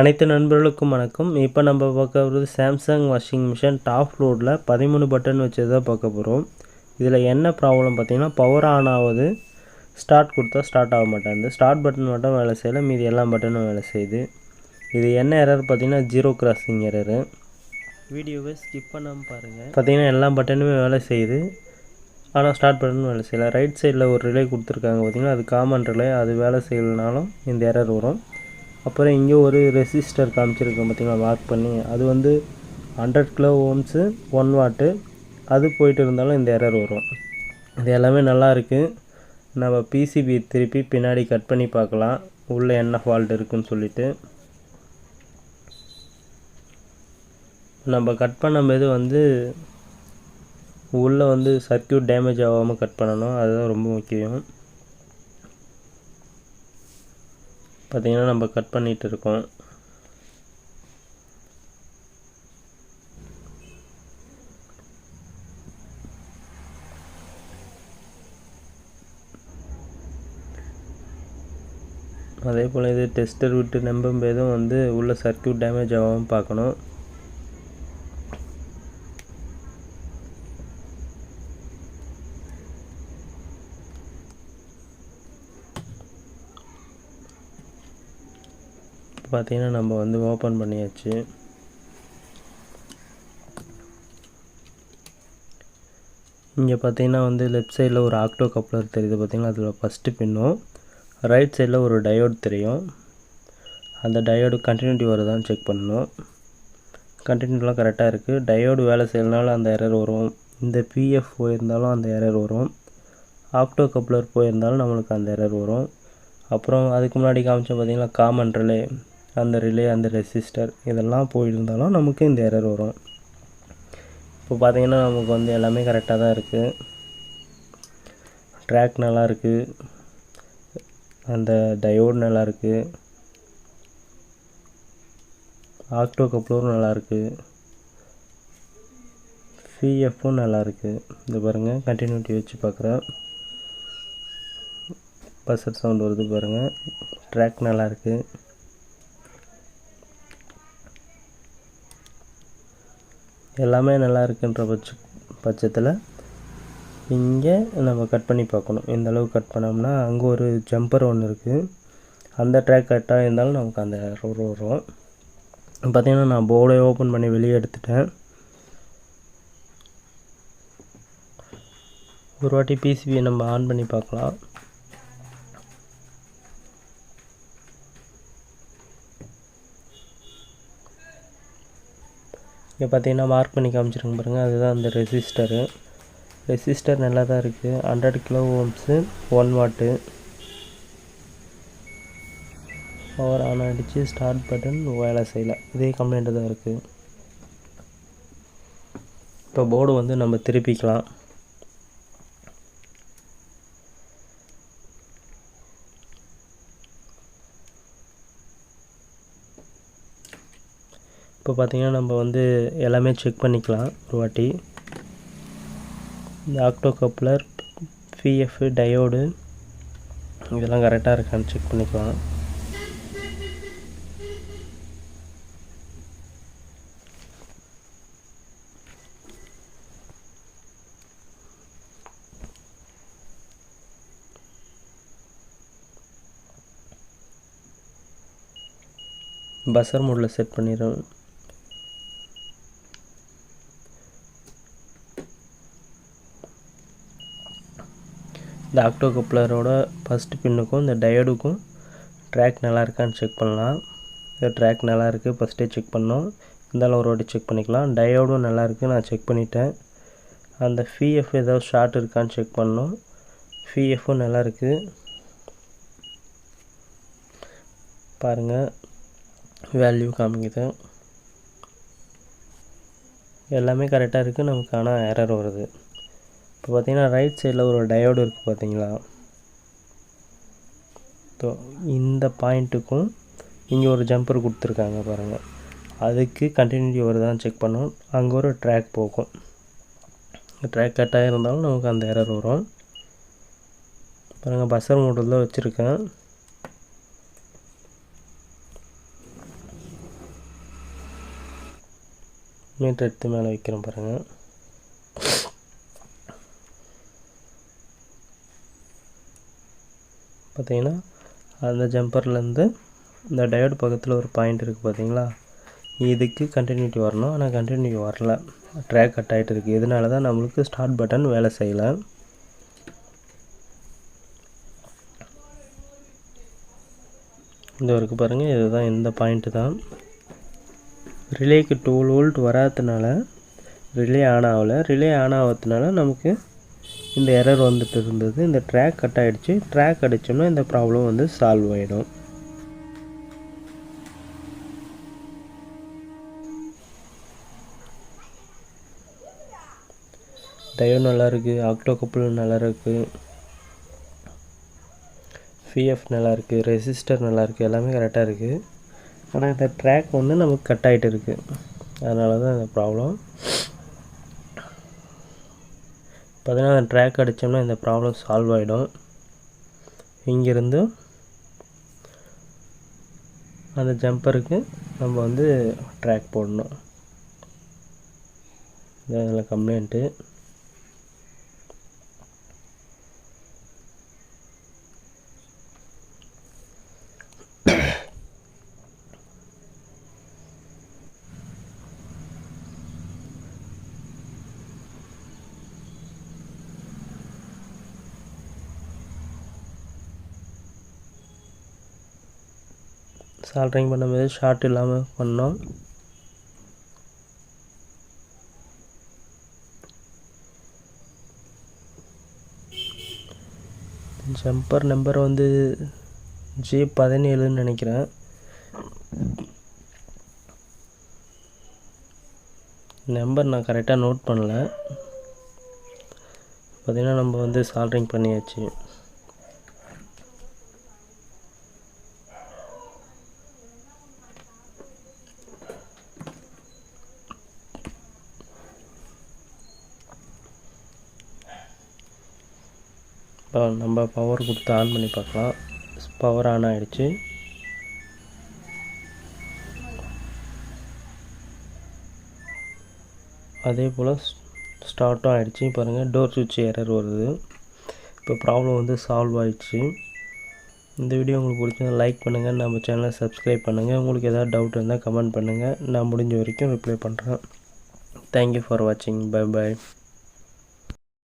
அனைத்து நண்பர்களுக்கும் வணக்கம். இப்போ நம்ம பார்க்க போகிறது சாம்சங் வாஷிங் மிஷின் டாப் லோடில் 13 பட்டன் வச்சு தான் பார்க்க போகிறோம். இதில் என்ன ப்ராப்ளம் பார்த்தீங்கன்னா, பவர் ஆன் ஆகுது, ஸ்டார்ட் கொடுத்தா ஸ்டார்ட் ஆக மாட்டேங்குது. ஸ்டார்ட் பட்டன் மட்டும் வேலை செய்யலை, மீதி எல்லா பட்டனும் வேலை செய்யுது. இது என்ன எரர் பார்த்தீங்கன்னா, ஜீரோ கிராசிங் எரரு. வீடியோவை ஸ்கிப் பண்ணாமல் பாருங்கள். பார்த்தீங்கன்னா எல்லா பட்டனுமே வேலை செய்யுது, ஆனால் ஸ்டார்ட் பட்டன் வேலை செய்யலை. ரைட் சைடில் ஒரு ரிலே கொடுத்துருக்காங்க பார்த்தீங்கன்னா, அது காமன் ரிலே, அது வேலை செய்யலைனாலும் இந்த எரர் வரும். அப்புறம் இங்கே ஒரு ரெசிஸ்டர் காமிச்சிருக்கோம் பார்த்தீங்களா, மார்க் பண்ணி, அது 100 கிலோ ஓம்ஸு 1 வாட்டு, அது போயிட்டு இருந்தாலும் இந்த எரர் வரும். இது எல்லாமே நல்லா இருக்குது. நம்ம பிசிபி திருப்பி பின்னாடி கட் பண்ணி பார்க்கலாம் உள்ளே என்ன ஃபால்ட் இருக்குதுன்னு சொல்லிட்டு. நம்ம கட் பண்ணும்போது உள்ளே சர்க்யூட் டேமேஜ் ஆகாமல் கட் பண்ணணும், அதுதான் ரொம்ப முக்கியம். பார்த்திங்கன்னா நம்ம கட் பண்ணிகிட்டு இருக்கோம். அதே போல் இது டெஸ்டர் விட்டு நம்பும்போதும் உள்ள சர்க்யூட் டேமேஜ் ஆகாமல் பார்க்கணும். பார்த்தீங்கன்னா நம்ம ஓப்பன் பண்ணியாச்சு. இங்கே பார்த்தீங்கன்னா லெஃப்ட் சைடில் ஒரு ஆக்டோ கப்ளர் தெரியுது பார்த்தீங்கன்னா, அதில் ஃபஸ்ட்டு பின்னும் ரைட் சைடில் ஒரு டயோடு தெரியும். அந்த டயோடு கண்டினியூட்டி வருதான்னு செக் பண்ணணும். கண்டினியூட்டிலாம் கரெக்டாக இருக்குது. டயோடு வேலை செய்யறதுனால அந்த எரர் வரும். இந்த பிஎஃப் போயிருந்தாலும் அந்த எரர் வரும். ஆக்டோ கப்ளர் போயிருந்தாலும் நம்மளுக்கு அந்த எரர் வரும். அப்புறம் அதுக்கு முன்னாடி காமிச்சோம் பார்த்தீங்கன்னா, காமன் ரிலே, அந்த ரிலே, அந்த ரெசிஸ்டர், இதெல்லாம் போயிருந்தாலும் நமக்கு இந்த எரர் வரும். இப்போ பார்த்தீங்கன்னா நமக்கு எல்லாமே கரெக்டாக தான் இருக்குது. ட்ராக் நல்லா இருக்குது, அந்த டயோடு நல்லா இருக்குது, ஆக்டோ கப்ளரும் நல்லாயிருக்கு, பிஎஃப்பும் நல்லாயிருக்கு. இது பாருங்கள், கண்டினியூட்டி வச்சு பார்க்குறேன், பஸ்ஸர் சவுண்ட் வருது பாருங்கள். ட்ராக் நல்லாயிருக்கு. எல்லாமே நல்லா இருக்குன்ற பட்சத்தில் இங்கே நம்ம கட் பண்ணி பார்க்கணும். இந்த அளவு கட் பண்ணோம்னா அங்கே ஒரு ஜம்பர் ஒன்று இருக்குது, அந்த ட்ராக் கரெக்டாக இருந்தாலும் நமக்கு அந்த ரோடு வரும். பார்த்திங்கன்னா நான் போர்டை ஓப்பன் பண்ணி வெளியே எடுத்துட்டேன். ஒரு வாட்டி பிசிபியை நம்ம ஆன் பண்ணி பார்க்கலாம். இங்கே பார்த்தீங்கன்னா மார்க் பண்ணி காமிச்சிருங்க பாருங்கள், அதுதான் அந்த ரெசிஸ்டர் நல்லா தான் இருக்குது. 100 கிலோ ஓம்ஸு 1 வாட்டு. பவர் ஆன் ஆகிடுச்சு, ஸ்டார்ட் பட்டன் வேலை செய்யலை, இதே கம்ப்ளைண்ட்டு தான் இருக்குது. இப்போ போர்டு நம்ம திருப்பிக்கலாம். இப்போ பார்த்திங்கன்னா நம்ம எல்லாமே செக் பண்ணிக்கலாம் ஒரு வாட்டி. இந்த ஆக்டோ கப்ளர், பிஎஃப், டயோடு இதெல்லாம் கரெக்டாக இருக்கான்னு செக் பண்ணிக்கலாம். பஸ்ஸர் மோடில் செட் பண்ணிடுறோம். இந்த ஆக்டோ கப்ளரோட ஃபஸ்ட்டு பின்னுக்கும் இந்த டயோடுக்கும் ட்ராக் நல்லா இருக்கான்னு செக் பண்ணலாம். இந்த ட்ராக் நல்லா இருக்குது, ஃபஸ்ட்டே செக் பண்ணோம், இருந்தாலும் ஒரு வாட்டி செக் பண்ணிக்கலாம். டயோடும் நல்லா இருக்குது, நான் செக் பண்ணிட்டேன். அந்த பிஎஃப் ஏதாவது ஷார்ட் இருக்கான்னு செக் பண்ணோம், பிஎஃப்பும் நல்லா இருக்குது. பாருங்கள், வேல்யூ காமிக்குது, எல்லாமே கரெக்டாக இருக்குது நமக்கு, ஆனால் எரர் வருது. இப்போ பார்த்திங்கன்னா ரைட் சைடில் ஒரு டயோடு இருக்குது பார்த்தீங்களா, ஸோ இந்த பாயிண்ட்டுக்கும் இங்கே ஒரு ஜம்பர் கொடுத்துருக்காங்க பாருங்கள், அதுக்கு கண்டினியூட்டி வருதான்னு செக் பண்ணோம். அங்கே ஒரு ட்ராக் போகும், ட்ராக் கட்டாக இருந்தாலும் நமக்கு அந்த எரர் வரும். பாருங்கள், பஸ்ஸர் மோடில் தான் வச்சுருக்கேன். மீட்டர் எடுத்து மேலே வைக்கிறோம் பாருங்கள். பார்த்தீங்கன்னா அந்த ஜம்பர்லேருந்து இந்த டயோடு பக்கத்தில் ஒரு பாயிண்ட் இருக்குது பார்த்தீங்களா, இதுக்கு கண்டினியூட்டி வரணும். ஆனால் கண்டினியூட்டி வரல, ட்ராக் கட் ஆகிட்டு இருக்குது. இதனால தான் நம்மளுக்கு ஸ்டார்ட் பட்டன் வேலை செய்யலை. இந்த வரைக்கும் பாருங்கள், இதுதான் இந்த பாயிண்ட்டு தான். ரிலேக்கு 12 வோல்ட் வராததுனால ரிலே ஆன் ஆகலை. ரிலே ஆன் ஆகிறதுனால நமக்கு இந்த எரர் வந்துட்டு இருந்தது. இந்த ட்ராக் கட் ஆகிடுச்சு. ட்ராக் அடித்தோம்னா இந்த ப்ராப்ளம் வந்து சால்வ் ஆகிடும். டயோடு நல்லா இருக்குது, ஆக்டோ கப்புள் நல்லா இருக்குது, பிஎஃப் நல்லா இருக்குது, ரெசிஸ்டர் நல்லா இருக்குது, எல்லாமே கரெக்டாக இருக்குது. ஆனால் இந்த ட்ராக் வந்து நமக்கு கட் ஆகிட்டு இருக்குது. அதனால தான் இந்த ப்ராப்ளம். பார்த்தீங்கன்னா அந்த ட்ராக் அடித்தோம்னா இந்த ப்ராப்ளம் சால்வ் ஆகிடும். இங்கேருந்து அந்த ஜம்பருக்கு நம்ம வந்து ட்ராக் போடணும். இதில் கம்ப்ளைண்ட்டு. சால்ட்ரிங் பண்ணும்போது ஷார்ட் இல்லாமல் பண்ணோம். ஜம்பர் நம்பர் வந்து J17ன்னு நினைக்கிறேன். நம்பர் நான் கரெக்டாக நோட் பண்ணல. பார்த்திங்கன்னா நம்ம வந்து சால்ட்ரிங் பண்ணியாச்சு. இப்போ நம்ம பவர் கொடுத்து ஆன் பண்ணி பார்க்கலாம். பவர் ஆன் ஆகிடுச்சு. அதே போல் ஸ்டார்ட்டும் ஆகிடுச்சு. பாருங்கள், டோர் சுவிட்ச் எரர் வருது. இப்போ ப்ராப்ளம் வந்து சால்வ் ஆகிடுச்சு. இந்த வீடியோ உங்களுக்கு பிடிச்சா லைக் பண்ணுங்கள், நம்ம சேனலை சப்ஸ்கிரைப் பண்ணுங்கள். உங்களுக்கு எதாவது டவுட் இருந்தால் கமெண்ட் பண்ணுங்கள். நான் முடிஞ்ச வரைக்கும் ரிப்ளை பண்ணுறேன். தேங்க்யூ ஃபார் வாட்சிங். Bye bye.